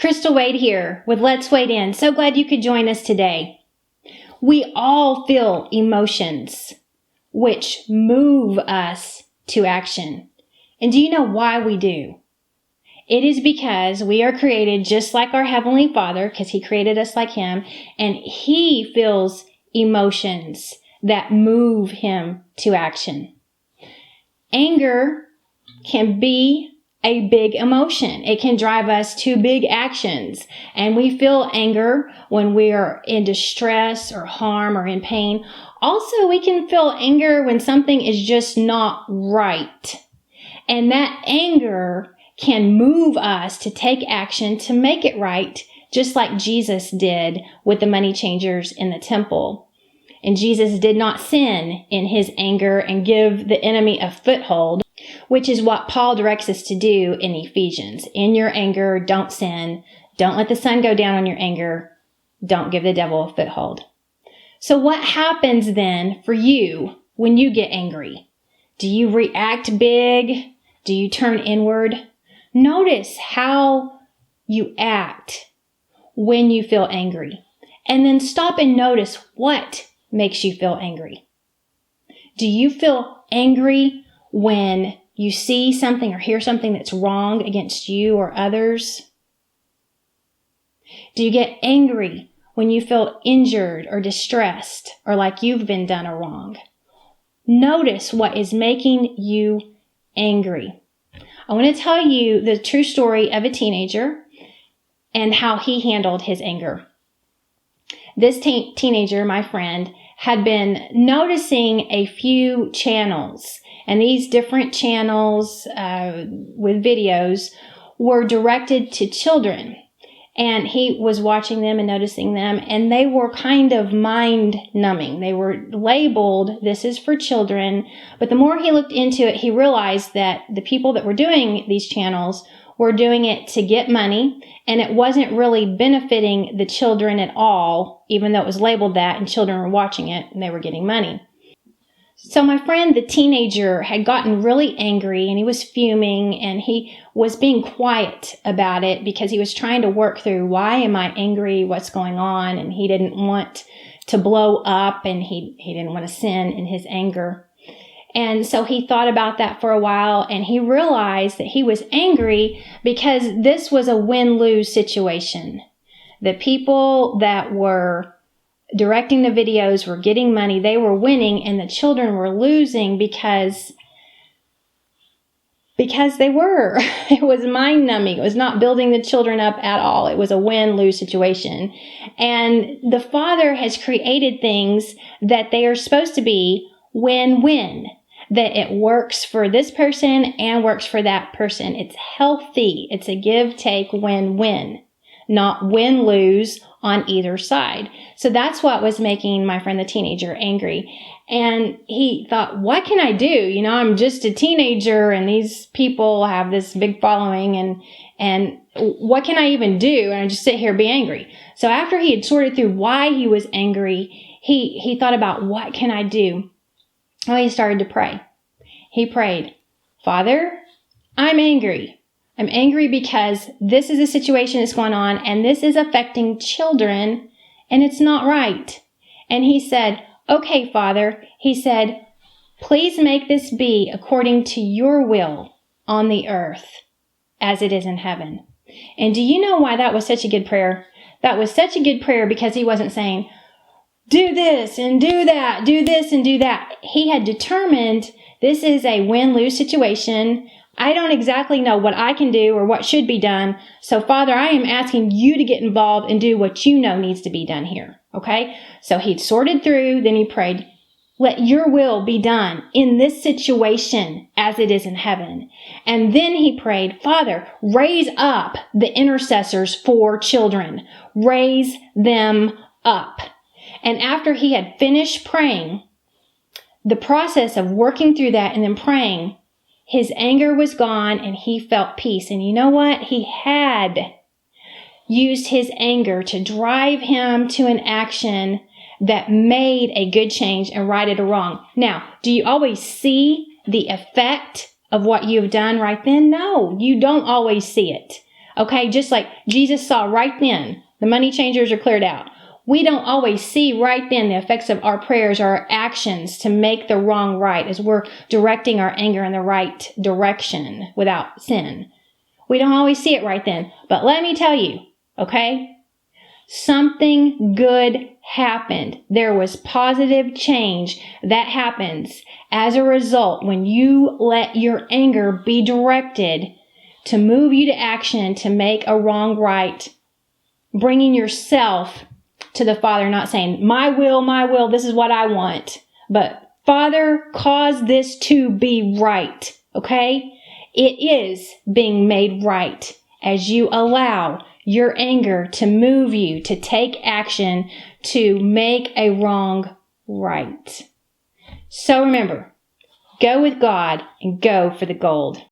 Crystal Wade here with Let's Wade In. So glad you could join us today. We all feel emotions which move us to action. And do you know why we do? It is because we are created just like our Heavenly Father, because He created us like Him, and He feels emotions that move Him to action. Anger can be a big emotion. It can drive us to big actions. And we feel anger when we are in distress or harm or in pain. Also, we can feel anger when something is just not right. And that anger can move us to take action to make it right, just like Jesus did with the money changers in the temple. And Jesus did not sin in His anger and give the enemy a foothold, which is what Paul directs us to do in Ephesians. In your anger, don't sin. Don't let the sun go down on your anger. Don't give the devil a foothold. So what happens then for you when you get angry? Do you react big? Do you turn inward? Notice how you act when you feel angry. And then stop and notice what makes you feel angry. Do you feel angry when you see something or hear something that's wrong against you or others? Do you get angry when you feel injured or distressed or like you've been done a wrong? Notice what is making you angry. I want to tell you the true story of a teenager and how he handled his anger. This teenager, my friend, had been noticing a few channels, and these different channels with videos were directed to children. And he was watching them and noticing them, and they were kind of mind-numbing. They were labeled, this is for children. But the more he looked into it, he realized that the people that were doing these channels were doing it to get money, and it wasn't really benefiting the children at all, even though it was labeled that, and children were watching it, and they were getting money. So my friend, the teenager, had gotten really angry, and he was fuming, and he was being quiet about it because he was trying to work through, why am I angry? What's going on? And he didn't want to blow up, and he didn't want to sin in his anger. And so he thought about that for a while, and he realized that he was angry because this was a win-lose situation. The people that were directing the videos were getting money, they were winning, and the children were losing because they were. It was mind-numbing. It was not building the children up at all. It was a win-lose situation. And the Father has created things that they are supposed to be win-win, that it works for this person and works for that person. It's healthy. It's a give-take win-win, not win-lose on either side. So that's what was making my friend the teenager angry. And he thought, what can I do? You know, I'm just a teenager and these people have this big following and what can I even do? And I just sit here and be angry. So after he had sorted through why he was angry, he thought about what can I do? Well, he started to pray. He prayed, Father, I'm angry. I'm angry because this is a situation that's going on and this is affecting children and it's not right. And he said, okay, Father, he said, please make this be according to your will on the earth as it is in heaven. And do you know why that was such a good prayer? That was such a good prayer because he wasn't saying, do this and do that, do this and do that. He had determined this is a win-lose situation. I don't exactly know what I can do or what should be done. So, Father, I am asking you to get involved and do what you know needs to be done here. Okay? So he'd sorted through, then he prayed, let your will be done in this situation as it is in heaven. And then he prayed, Father, raise up the intercessors for children. Raise them up. And after he had finished praying, the process of working through that and then praying, his anger was gone and he felt peace. And you know what? He had used his anger to drive him to an action that made a good change and righted a wrong. Now, do you always see the effect of what you've done right then? No, you don't always see it. Okay, just like Jesus saw right then, the money changers are cleared out. We don't always see right then the effects of our prayers or our actions to make the wrong right as we're directing our anger in the right direction without sin. We don't always see it right then. But let me tell you, okay? Something good happened. There was positive change that happens as a result when you let your anger be directed to move you to action to make a wrong right, bringing yourself to the Father, not saying, my will, this is what I want. But Father, cause this to be right, okay? It is being made right as you allow your anger to move you to take action to make a wrong right. So remember, go with God and go for the gold.